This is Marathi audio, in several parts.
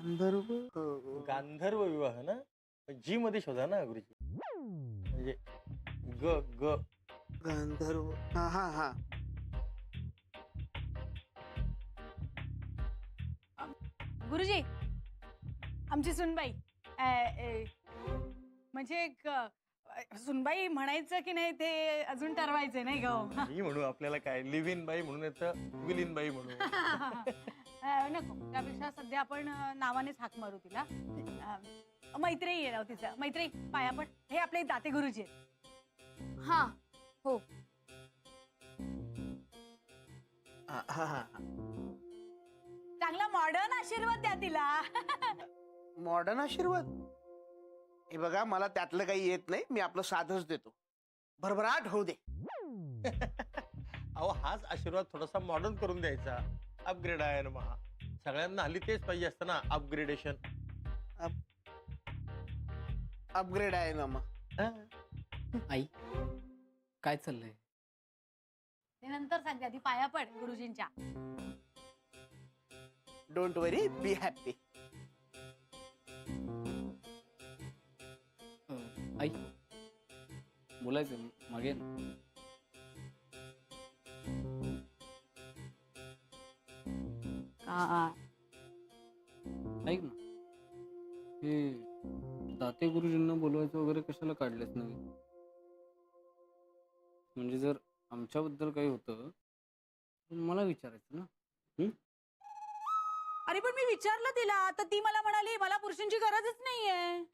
गांधर्व गांधर्व विवाह ना, जी मध्ये शोधा ना गुरुजी. म्हणजे ग ग गांधर्व हा हा हा गुरुजी, आमची सुनबाई म्हणजे सुनबाई म्हणायचं की नाही ते अजून ठरवायचंय नाही का? मी म्हणू आपल्याला काय लिव्ह इन बाई म्हणून येतं, विल इन बाई म्हणू. नको, त्यापेक्षा सध्या आपण नावानेच हाक मारू तिला. मैत्रेयी आहे नाव तिचं. मैत्रेयी, पाया पण हे आपले दाते गुरुजी आहेत. हा हो. हा हा हा चांगला मॉडर्न आशीर्वाद द्या तिला. मॉडर्न आशीर्वाद. हे बघा, मला त्यातलं काही येत नाही, मी आपलं साधच देतो. भरभराट होऊ दे. अहो हाच आशीर्वाद थोडासा मॉडर्न करून द्यायचा. अपग्रेड आहे ना महा. सगळ्यांना हल्ली तेच पाहिजे असतं ना, अपग्रेडेशन. अपग्रेड आहे ना मग. आई काय चाललंय? ते नंतर सांगते, आधी पाया पड गुरुजींच्या. Don't worry, be happy. आई बोलायचं मागे ना. ऐक ना, हे दाते गुरुजींना बोलवायचं वगैरे कशाला काढलेच नाही? म्हणजे जर आमच्याबद्दल काही होतं तर मला विचारायचं ना. अरे पण मी विचारलं तिला, तर ती मला म्हणाली मला पुरुषांची गरजच नाहीये.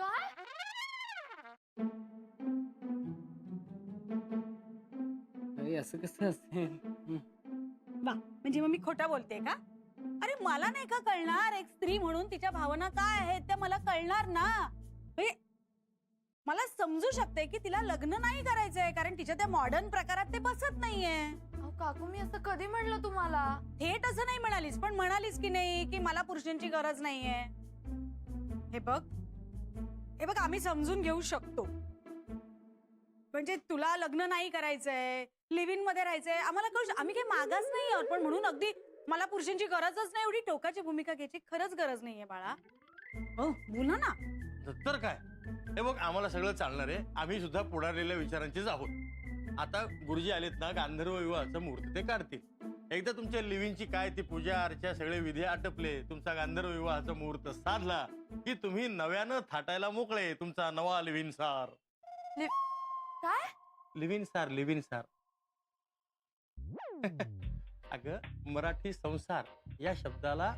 अरे असं कसं असेल? वा, म्हणजे मग मी खोटं बोलते का? अरे मला नाही का कळणार, एक स्त्री म्हणून तिच्या भावना काय आहेत त्या मला कळणार ना. म्हणजे मला समजू शकते की तिला लग्न नाही करायचंय कारण तिच्या त्या मॉडर्न प्रकारात ते बसत नाहीये. अहो काकू, मी असं कधी म्हणलं तुम्हाला? थेट असं नाही म्हणालीस, पण म्हणालीस की नाही की मला पुरुषांची गरज नाहीये. हे बघ, हे बघ, आम्ही समजून घेऊ शकतो. म्हणजे तुला लग्न नाही करायचंय, लिव्ह इन मध्ये राहायचंय, आम्हाला कळू. आम्ही काही मागास नाही आहोत, पण म्हणून अगदी मला पुरुषांची गरजच नाही एवढी टोकाची भूमिका घ्यायची खरंच गरज नाहीये बाळा. हो बोला ना. तर काय, हे बघ आम्हाला सगळं चालणार आहे. आम्ही सुद्धा पुढारलेल्या विचारांचीच आहोत. आता गुरुजी आलेत ना, गांधर्व विवाहाचा मुहूर्त ते काढतील. एकदा तुमच्या लिव्हिंगची काय ती पूजा अर्चा सगळे विधी आटपले, तुमचा गांधर्व विवाहाचा मुहूर्त साधला की तुम्ही नव्यानं थाटायला मोकळे. तुमचा नवा लिव्हिंग सार. काय? लिव्हिंग सार, लिव्हिंग सार. अगं मराठी संसार या शब्दाला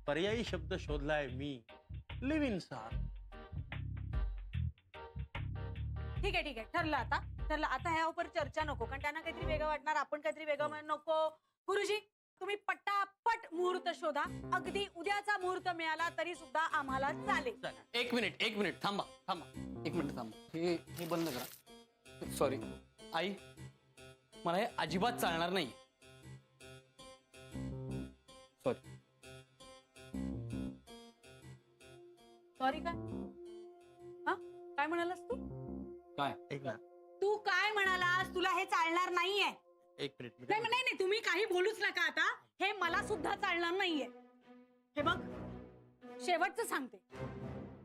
पर्यायी शब्द शोधलाय मी, लिव्हिंग सार. ठीक आहे, ठरलं आता. ठरलं आता, ह्यावर चर्चा नको, कारण त्यांना काहीतरी वेगळं वाटणार, आपण काहीतरी वेगळं नको. गुरुजी, तुम्ही पटापट मुहूर्त शोधा. अगदी उद्याचा मुहूर्त मिळाला तरी सुद्धा आम्हाला चालेल. एक मिनिट थांबा. एक मिनिट थांबा. हे बंद करा. सॉरी आई, मला हे अजिबात चालणार नाही. सॉरी. सॉरी काय? हा, काय म्हणालास तू? काय? ऐक ना, तू काय म्हणालास? तुला हे चालणार नाहीये. एक मिनिट. नाही नाही नाही, तुम्ही काही बोलूच नका आता. हे मला सुद्धा चालणार नाहीये. हे बघ, शेवटचं सांगते,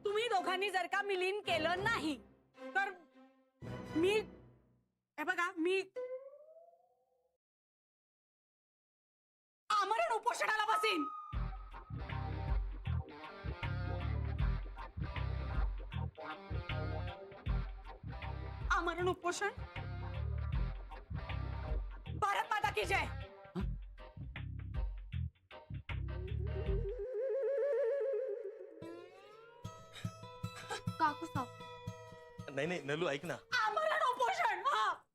तुम्ही दोघांनी जर का मिलीन केलं नाही तर मी, हे बघा, मी आमरण उपोषणाला बसीन. आमरण उपोषण. भारत माता की जय. काकू साहेब, नाही नलू, ऐक ना. आमरण उपोषण.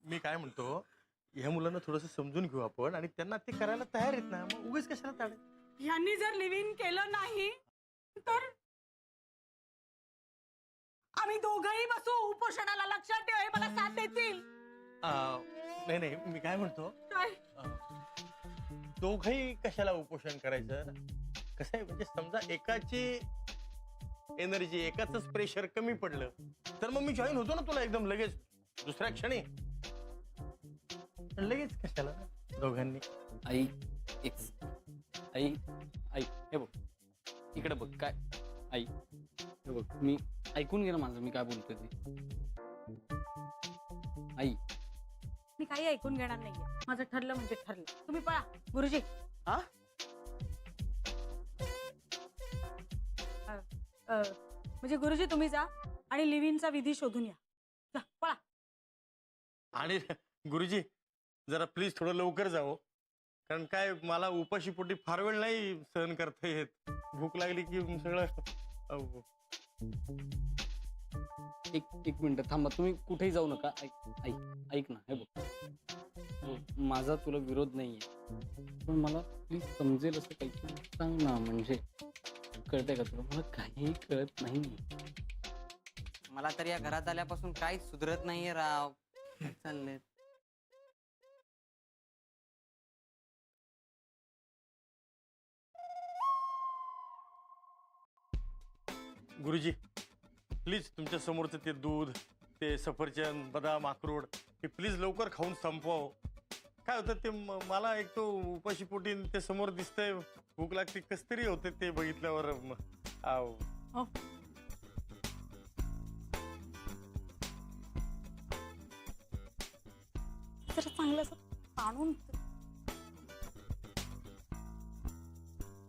मी काय म्हणतो, ह्या मुलांना थोडस समजून घेऊ आपण आणि त्यांना ते करायला तयार आहेत ना, मग उगाच कशाला ताडे. यांनी जर लिव्ह इन केलं नाही तर आम्ही दोघंही बसू उपोषणाला. लक्षात ठेव, हे मला साथ देतील. नाही मी काय म्हणतो, काय? दोघही कशाला उपोषण करायचं? कसं आहे, म्हणजे समजा एकाची एनर्जी, एकाच प्रेशर कमी पडलं तर मग मी जॉईन होतो ना तुला एकदम लगेच दुसऱ्या क्षणी. लगेच कशाला दोघांनी? आई, आई, हे बघ, इकडे बघ. काय आई हे बघ, मी ऐकून घे ना माझं, मी काय बोलतोय ते. आई मी काही ऐकून घेणार नाहीये. माझं ठरलं म्हणजे ठरलं. तुम्ही पळा गुरुजी. हा? म्हणजे गुरुजी तुम्ही जा आणि लिव्हिनचा विधी शोधून या. जा पळा. आणि गुरुजी जरा प्लीज थोडं लवकर जावं, कारण काय मला उपाशी पोटी फार वेळ नाही सहन करता येत. भूक लागली की सगळं अहो. एक मिनिट थांबा, तुम्ही कुठेही जाऊ नका. ऐक ना, हे बघ, हो, माझा तुला विरोध नाहीये, पण मला प्लीज समजेल असं काहीतरी सांग ना. म्हणजे कळतंय का तुला? मला काही कळत नाही. मला तर या घरात आल्यापासून काहीच सुधरत नाहीये राव. काय चाललंय? गुरुजी प्लीज तुमच्या समोरचं ते दूध, ते सफरचंद, बदाम, अक्रोड हे प्लीज लवकर खाऊन संपवावं. काय होतं ते मला एक तो उपाशी पोटी ते समोर दिसतंय, भूक लागते, कस तरी होते ते बघितल्यावर. आव हो. जरा चांगलं असं ताणून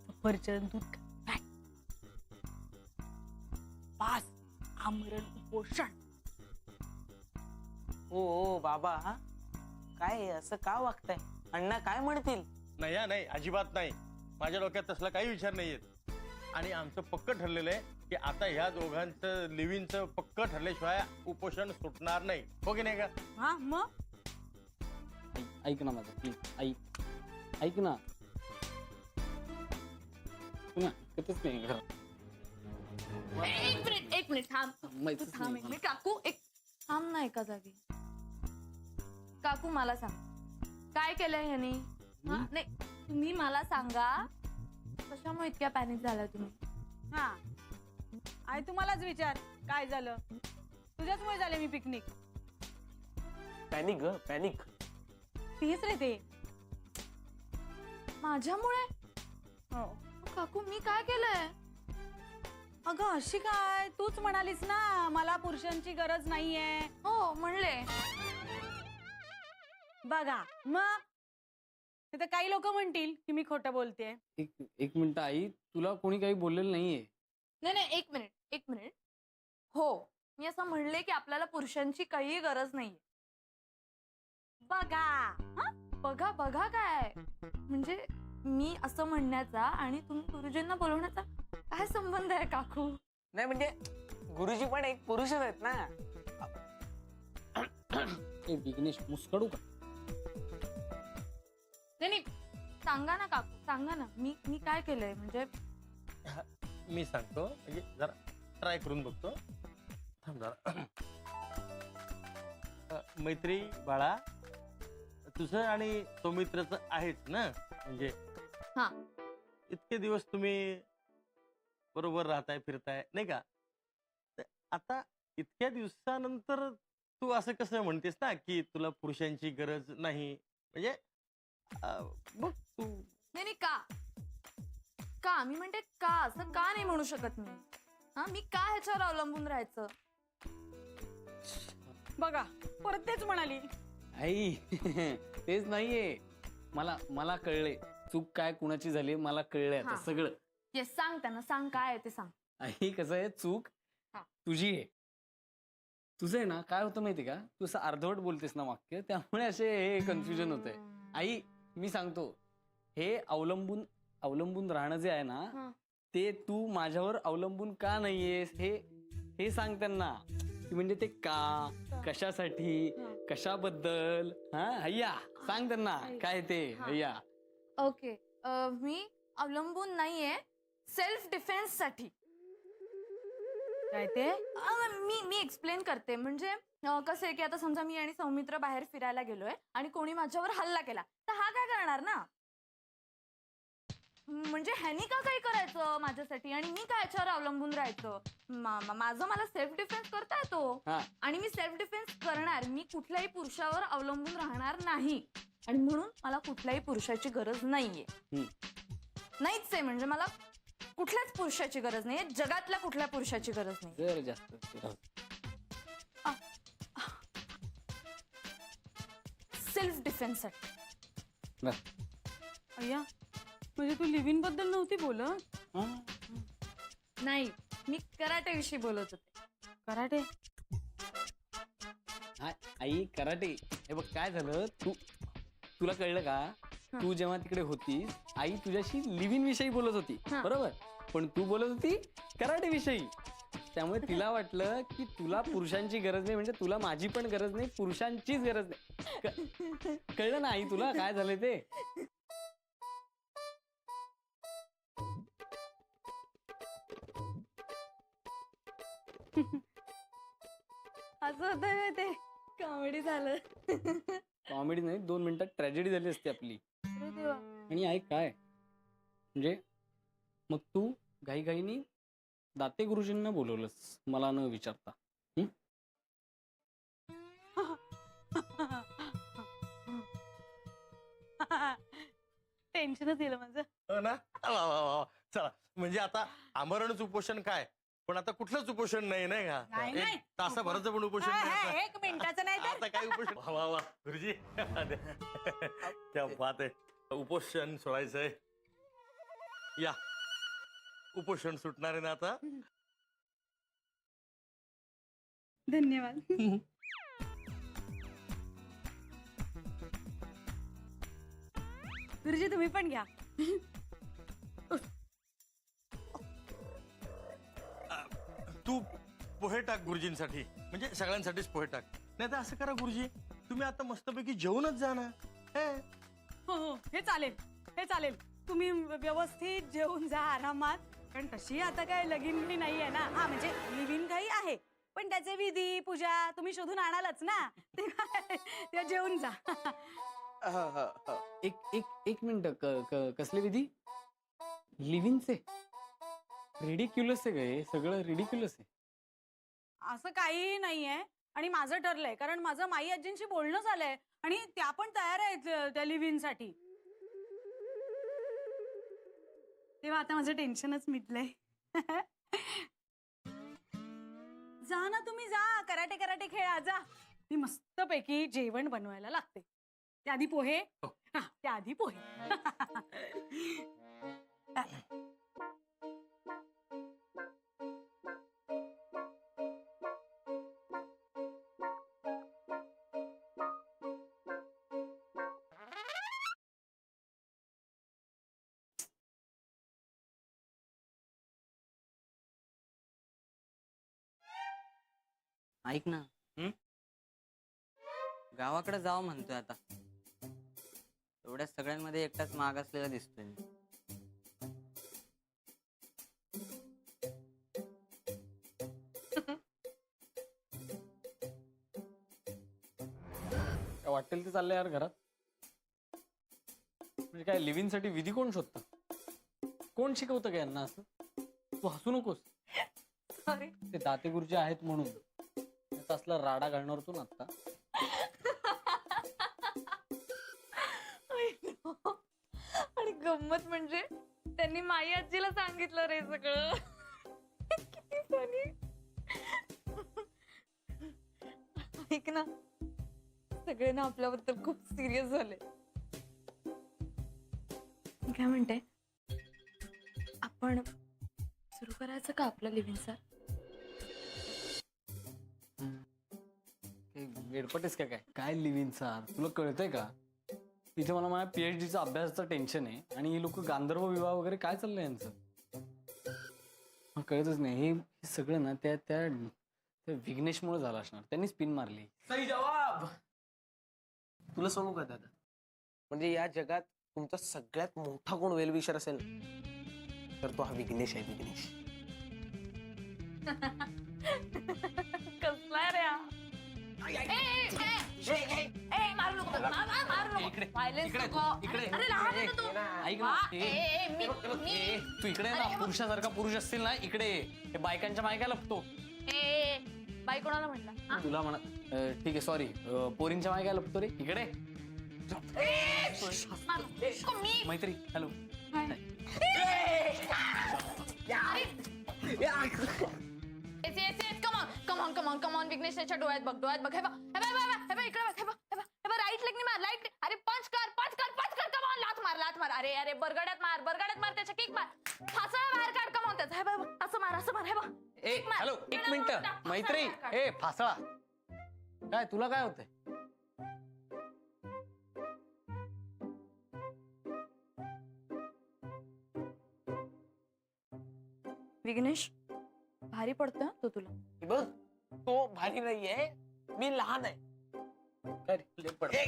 सफरचंद दूध खा. पास आमरण उपोषण. ओ बाबा, काय असं का वागताय? अण्णा काय म्हणतील? नाही हा, नाही अजिबात नाही. माझ्या डोक्यात तसला काही विचार नाहीयेत. आणि आमचं पक्क ठरलेलं आहे की आता ह्या दोघांचं लिव्हिंगचं पक्क ठरल्याशिवाय उपोषण सुटणार नाही. हो की नाही का? हा मग ऐक ना माझं प्लीज, ऐक ना. तू ना ऐकतच नाही घरात. एक मिनिट थांब. तू माहितीच थांब नाही एक मिनिट. काकू एक थांब ना एका जागी. काकू मला सांग काय केलंय ह्यानी? हा? नाही तुम्ही मला सांगा कशामुळे इतक्या पॅनिक झाला तुम्ही? हा आई तुम्हालाच विचार काय झालं. तुझ्याचमुळे झाले मी पिकनिक. पॅनिक ग, पॅनिक. तीच रे ते. माझ्यामुळे? हो काकू मी काय केलंय? अगं अशी काय, तूच म्हणालीस ना मला पुरुषांची गरज नाहीये. हो म्हणले. बघा मग तिथे काही लोक म्हणतील की मी खोटं बोलतेय. एक मिनिट आई, तुला कोणी काही बोललेलं नाहीये. नाही एक मिनिट. हो मी असं म्हणले की आपल्याला पुरुषांची काही गरज नाहीये. बघा हा? बघा काय म्हणजे मी असं म्हणण्याचा आणि तुम्ही गुरुजींना बोलवण्याचा काय संबंध आहे काकू? नाही म्हणजे गुरुजी पण एक पुरुषच आहेत ना. ए विघ्नेश, मुस्कडू का? नाही सांगा ना काकू, सांगा ना. मी काय केलंय म्हणजे? मी सांगतो, म्हणजे जरा ट्राय करून बघतो. थांब जरा. मैत्री बाळा, तुझं आणि सौमित्रचं आहेच ना, म्हणजे हा. इतके दिवस तुम्ही बरोबर राहताय, फिरताय नाही का? तर आता इतक्या दिवसानंतर तू असं कसं म्हणतेस ना की तुला पुरुषांची गरज नाही, म्हणजे बघ तू. नाही का मी म्हणते का असं का नाही म्हणू शकत मी? हा मी का ह्याच्यावर अवलंबून राहायचं? बघा परत तेच म्हणाली. आई तेच नाहीये. मला कळले चूक काय कुणाची झाली, मला कळलंय आता हा. सगळं. येस सांग त्यांना, सांग काय आहे ते सांग. आई कसं आहे, चूक हा. तुझी आहे. तुझं आहे ना, काय होतं माहिती का, तू असं अर्धवट बोलतेस ना वाक्य, त्यामुळे असे हे कन्फ्युजन होतंय. आई मी सांगतो, हे अवलंबून राहणं जे आहे हा. ना, ते तू माझ्यावर अवलंबून का नाहीयेस हे सांग त्यांना. की म्हणजे ते का, कशासाठी, हा. कशाबद्दल. हा अय्या सांग त्यांना काय ते. हा. अय्या ओके मी अवलंबून नाहीये सेल्फ डिफेन्स साठी. काय ते? मी एक्सप्लेन करते. म्हणजे कसं आहे की आता समजा मी आणि सौमित्र बाहेर फिरायला गेलोय आणि कोणी माझ्यावर हल्ला केला तर हा काय करणार ना? म्हणजे ह्यानी का काही करायचं माझ्यासाठी आणि मी काय ह्याच्यावर अवलंबून राहायचं? माझं मला सेल्फ डिफेन्स करता येतो हा. आणि मी सेल्फ डिफेन्स करणार. मी कुठल्याही पुरुषावर अवलंबून राहणार नाही आणि म्हणून मला कुठल्याही पुरुषाची गरज नाहीये. नाहीच आहे. म्हणजे मला कुठल्याच पुरुषाची गरज नाहीये, जगातल्या कुठल्या पुरुषाची गरज नाही. जर जास्त राहू दे. सेल्फ डिफेन्स साठी. बरं. अय्या म्हणजे तू लिव्ह इन बद्दल नव्हती बोलत. हा. नाही, मी कराटे विषयी बोलत होते. कराटे. आई कराटे. हे बघ काय झालं, तुला कळलं का, तू जेव्हा तिकडे होतीस आई तुझ्याशी लिव्ह इन विषयी बोलत होती, हा. बरोबर, पण तू बोलत होती कराटे विषयी. त्यामुळे तिला वाटलं की तुला पुरुषांची गरज नाही, म्हणजे तुला माझी पण गरज नाही, पुरुषांचीच गरज नाही. कळलं ना आई तुला काय झालंय ते. असं होतं ते कॉमेडी झालं. कॉमेडी नाही, 2 मिनिटात ट्रॅजेडी झाली असती आपली. आणि ऐक काय म्हणजे, मग तू घाईघाईनी दाते गुरुजींना बोलवलंस मला न विचारता. टेन्शनच येईल माझं. हो ना. वा, वा, वा, वा. चला म्हणजे आता आमरणच उपोषण काय, पण आता कुठलंच उपोषण नाही नाही नाही, का, नाही. एक तासाभराचं पण उपोषण हा, नाही हा, आता. 1 मिनिटाचं नाही तर. आता काय उपोषण. वा वा वा गुरुजी क्या बात आहे. उपोषण सोडायचंय. या उपोषण सुटणार आहे ना आता. धन्यवाद. गुरुजी तुम्ही पण घ्या. तू पोहे टाक गुरुजींसाठी, म्हणजे सगळ्यांसाठीच पोहे टाक. नाही तर असं करा गुरुजी, तुम्ही आता मस्तपैकी जेवूनच जा ना. हे. हो हो हे चालेल, हे चालेल. तुम्ही व्यवस्थित जेवून जा आरामात, कारण तशी आता काय लगीन घाई नाहीये ना. हा म्हणजे लिव्ह घाई आहे, पण त्याचे विधी पूजा तुम्ही शोधून आणालच ना. तेव्हा जेवून जा. एक मिनिट, कसले विधी? लिव्हिंगचे? रिडिक्युलस आहे का हे सगळं, रिडिक्युलस आहे. असं काही नाहीये, आणि माझं ठरलंय, कारण माझं माई आजींशी बोलणं झालंय आणि त्या पण तयार आहेत त्या लिव्ह साठी. तेव्हा आता माझं टेन्शनच मिटलंय. जा ना तुम्ही, जा कराटे कराटे खेळा जा. मी मस्तपैकी जेवण बनवायला लागते. त्याआधी पोहे. हा त्याआधी पोहे. ऐक ना. गावाकडे जावं म्हणतोय आता. एवढ्या सगळ्यांमध्ये एकटाच माग असलेला दिसतोय मी. काय वाटेल ते चाललंय यार घरात. म्हणजे काय लिव्हिंग साठी विधी कोण शोधतं, कोण शिकवतं काय यांना असं. तू हसू नकोस, सॉरी. ते दाते गुरुजी आहेत म्हणून. त्याचा असला राडा घालणार होतो ना आता. आणि गंमत म्हणजे त्यांनी माई आजीला सांगितलं रे सगळं. किती फनी. ऐक ना, सगळे ना आपल्याबद्दल खूप सिरियस झाले. मी काय म्हणते, आपण सुरू करायचं का आपलं लिव्हिंग सर? वेडपटेस का काय लिव्हिंग सार, तुला कळतंय का? इथे मला माझ्या PhDचा अभ्यासाचं टेन्शन आहे, आणि ही लोक गांधर्व विवाह वगैरे काय चाललंय यांचं. कळतच नाही. हे सगळं ना त्या विघ्नेशमुळे झालं असणार. त्यांनी स्पिन मारली. सही जवाब. तुला सांगू का दादा, म्हणजे या जगात तुमचा सगळ्यात मोठा कोण वेलविशर असेल तर तो हा विघ्नेश आहे. विघ्नेश कसला रे हा? मारू नको. Violence नको. अरे लहान आहे ना तू. ऐक ना, तू इकडे ये ना. पुरुषासारखा पुरुष असतील ना इकडे ये. हे बायकांच्या माय काय लपतो. बाई कोणाला म्हणला? तुला म्हणा. ठीक आहे सॉरी. पोरींच्या माय काय लपतो रे इकडे. मैत्री हॅलो. कम ऑन विघ्नेश त्याच्या डोळ्यात बघ हे बघ इकडे बघ हे बघ राईट लेग मार लाईट अरे पंच कर कम ऑन लात मार अरे बरगड्यात मार त्याच्या किक मार फासळा बाहेर काढ कम ऑन त्याचा हे बघ असं मार हे बघ ए किक मार. हॅलो एक मिनिट बाहेर काढ, मैत्री बाहेर काढ. ए फासळा काय तुला काय होतंय विघ्नेश भारी पडतोय तो तुला हे बघ तो भारी नाहीये मी लहान आहे काय रे, लय पड- ए,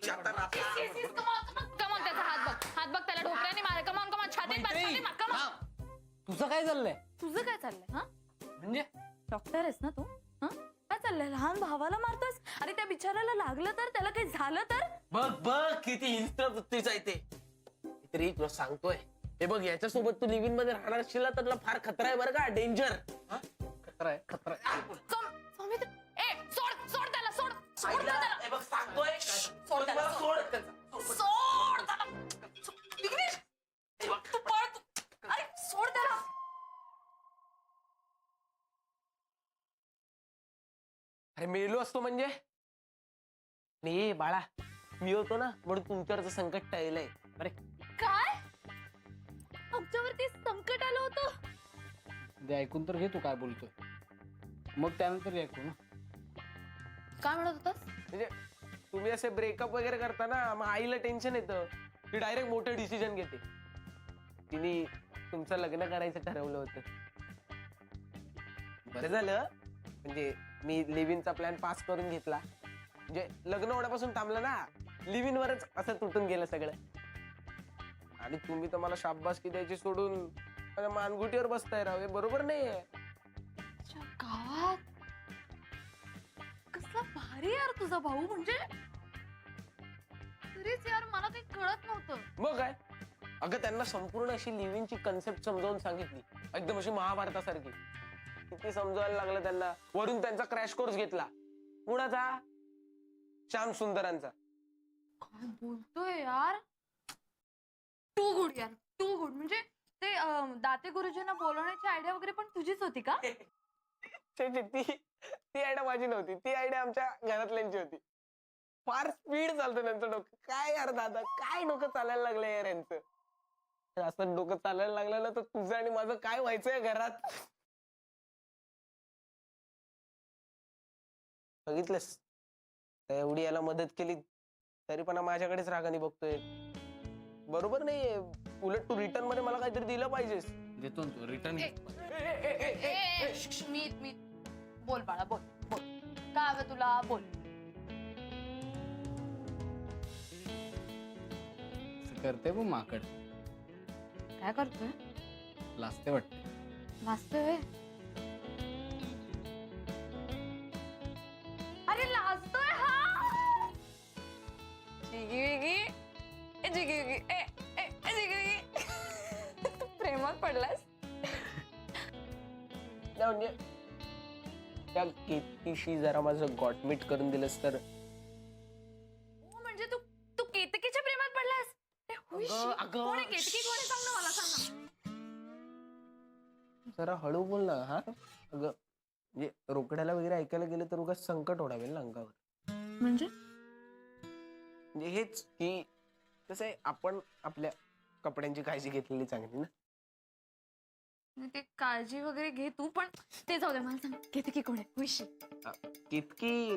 जाताना कम ऑन त्याचा हात बघ त्याला ढोकऱ्याने मार कम ऑन छातीत मार मैत्री, कम ऑन थांब. तुझं काय चाललंय तुझं काय चाललंय हा म्हणजे डॉक्टर आहेस ना तू हा काय चाललंय लहान भावाला मारतोस अरे त्या बिचाराला लागलं तर त्याला काही झालं तर बघ किती हिंस्र वृत्तीचा आहे ते तरी तुला सांगतोय हे बघ याच्यासोबत तू लिव्हिंग मध्ये राहणार असशील ना तर तुला फार खतरा आहे बरं का डेंजर खतरा आहे सौमित्र ए सोड त्याला सोड त्याला बघ सांगतोय सोड त्याला, मला सोड सोड त्याला विघ्नेश तू पळ तू अरे सोड त्याला अरे मेलो असतो म्हणजे नाही बाळा मी होतो ना म्हणून तुमच्यावरचं संकट टळलंय अरे काय आमच्यावरती संकट आलं होतं ते ऐकून तर घे तू काय बोलतोय मग त्यानंतर ऐकू ना काय म्हणत होतास म्हणजे तुम्ही असे ब्रेकअप वगैरे करता ना मग आईला टेन्शन येतं ती डायरेक्ट मोठं डिसिजन घेते तिने तुमचं लग्न करायचं ठरवलं होतं बरं झालं म्हणजे मी लिव्हिंगचा प्लॅन पास करून घेतला म्हणजे लग्न होण्यापासून थांबलं ना लिव्हिंग वरच असं तुटून गेलं सगळं आणि तुम्ही तर मला शाबासकी द्यायची सोडून माझ्या मानगुटीवर बसताय राव हे बरोबर नाहीये तुझ्या गावात कसला भारी यार तुझा भाऊ म्हणजे तरीच यार मला काही कळत नव्हतं मग काय अगं त्यांना संपूर्ण अशी लिव्हिंगची कन्सेप्ट समजावून सांगितली एकदम अशी महाभारतासारखी किती समजायला लागलं त्यांना वरून त्यांचा क्रॅश कोर्स घेतला कुणाचा श्याम सुंदरांचा काय बोलतोय यार टू गुड यार टू गुड म्हणजे ते दाते गुरुजींना बोलवण्याची आयडिया वगैरे पण तुझीच होती का ती आयडिया माझी नव्हती ती आयडिया आमच्या घरातल्यांची होती फार स्पीड चालतं त्यांचं डोकं काय यार दादा काय डोकं चालायला लागलं यार यांचं असं डोकं चालायला लागलं ना तर तुझं आणि माझं काय व्हायचंय घरात बघितलंस एवढी याला मदत केली तरी पण माझ्याकडेच रागाने बघतोय बरोबर नाहीये उलट तू रिटर्न मध्ये मला काहीतरी दिलं पाहिजेस देतो ना तू रिटर्न मी बोल बाळा बोल काय हवं तुला बोल करते बघ माकड काय करतोय लाजते वाटते लाजतोय अरे लाजतोय हा जिगी तू प्रेमात पडलास म्हणजे त्या केतकीशी जरा माझं गॉटमीट करून दिलंस तर म्हणजे तू केतकीच्या प्रेमात पडलास अगं. कोण आहे केतकी कोण आहे सांग ना मला सांग ना जरा हळू बोल ना हा अगं म्हणजे रोकड्याला वगैरे ऐकायला गेलं तर उगाच संकट ओढावेल ना अंगावर म्हणजे म्हणजे हेच की कसं आहे आपण आपल्या कपड्यांची काळजी घेतलेली चांगली ना ते काळजी वगैरे घे तू पण ते जाऊ दे मला सांग केतकी कोण आहे विषय कितकी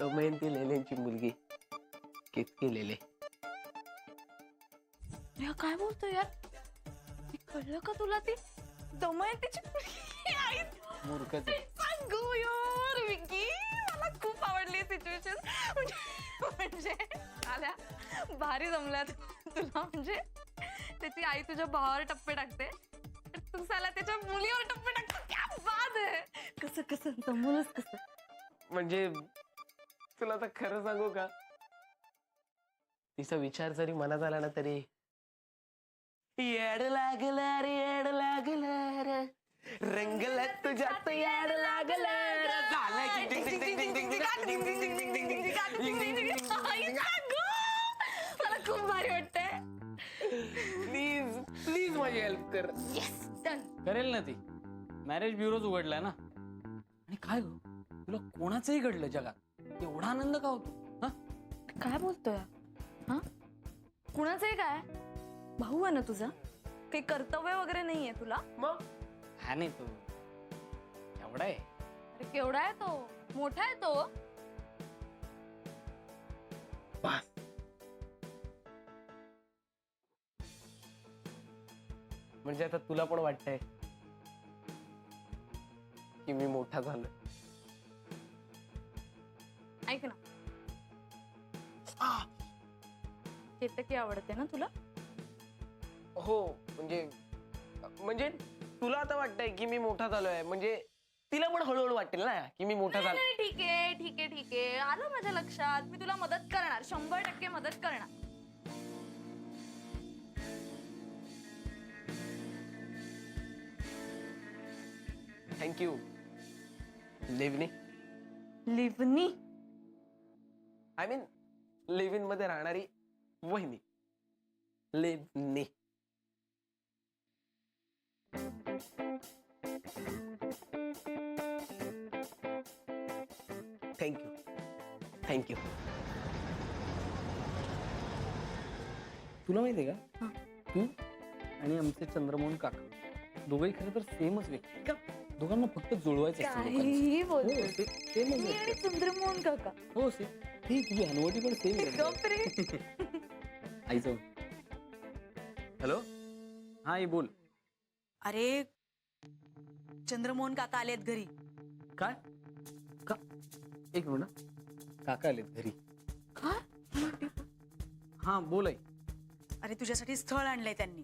दमयंती लेलेंची मुलगी कितकी लेले या काय बोलतो यार ती कळलं का तुला ती दमयंतीची मुलगी आई मूर्खच आहे. सांगू यार विकी मला खूप आवडली सिच्युएशन म्हणजे आल्या भारी जमल्यात तुला म्हणजे त्याची आई तुझ्या भावावर टप्पे टाकते तू साला त्याच्या मुलीवर टप्पे टाकतो क्या बात आहे कसं जमवलंच कसं म्हणजे तुला तर खरं सांगू का तिचा विचार जरी मनात आला ना तरी येड लागलं रे येड लागलं रे रंगला तुझ्यात याड लागलं रे झालं डिंग डिंग डिंग डिंग डिंग डिंग डिंग डिंग डिंग डिंग डिंग डिंग डिंग डिंग मला खूप भारी वाटतंय प्लीज प्लीज माझी हेल्प कर. Yes done. करेल ना ती. मॅरेज ब्युरोच उघडलाय ना. आणि काय ग, तुला कोणाचंही घडलं जगात एवढा आनंद का होतो? हा, काय बोलतोय हा? कुणाचंही काय? भाऊ आहे ना तुझा, काही कर्तव्य वगैरे नाहीये तुला? मग हा नाही तो एवढा आहे. अरे केवढा आहे तो, मोठा आहे तो. बस. म्हणजे आता तुला पण वाटतंय की मी मोठा झालोय. ऐक ना, केतकी आवडते ना तुला? हो म्हणजे म्हणजे तुला आता वाटतंय की मी मोठा झालोय, म्हणजे तिला पण हळूहळू वाटेल ना की मी मोठा झालो. नाही, ठीक आहे ठीक आहे ठीक आहे, आलं माझ्या लक्षात. मी तुला मदत करणार, 100% मदत करणार. थँक्यू लेवनी. लिवनी? आय मीन लिव्ह इन मध्ये राहणारी वहिनी लेवनी. Thank you thank you. तुला माहितीये का, हा. तू आणि आमचे चंद्रमोहन काका दोघंही खरं तर सेमच व्यक्ती. का दोघांना फक्त जुळवायचं असतं लोकांचं. काहीही हो, बोलतोय. सेमच मी आणि व्यक्ती. चंद्रमोहन काका. हो सेम. ही तुझी हनुवटी पण सेम. गप्रे. आईचं. हॅलो, हा आई बोल. अरे चंद्रमोहन काका आलेत घरी. काय का, एक मिनिट. काका आलेत घरी. काय? हा बोल आई. अरे तुझ्यासाठी स्थळ आणलंय त्यांनी.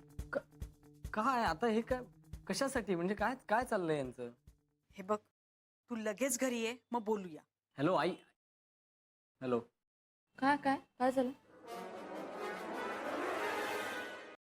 काय आता हे काय, कशासाठी, म्हणजे काय काय चाललंय यांचं? हे बघ, तू लगेच घरी ये, मग बोलूया. हॅलो आई. हॅलो. काय काय काय झालं?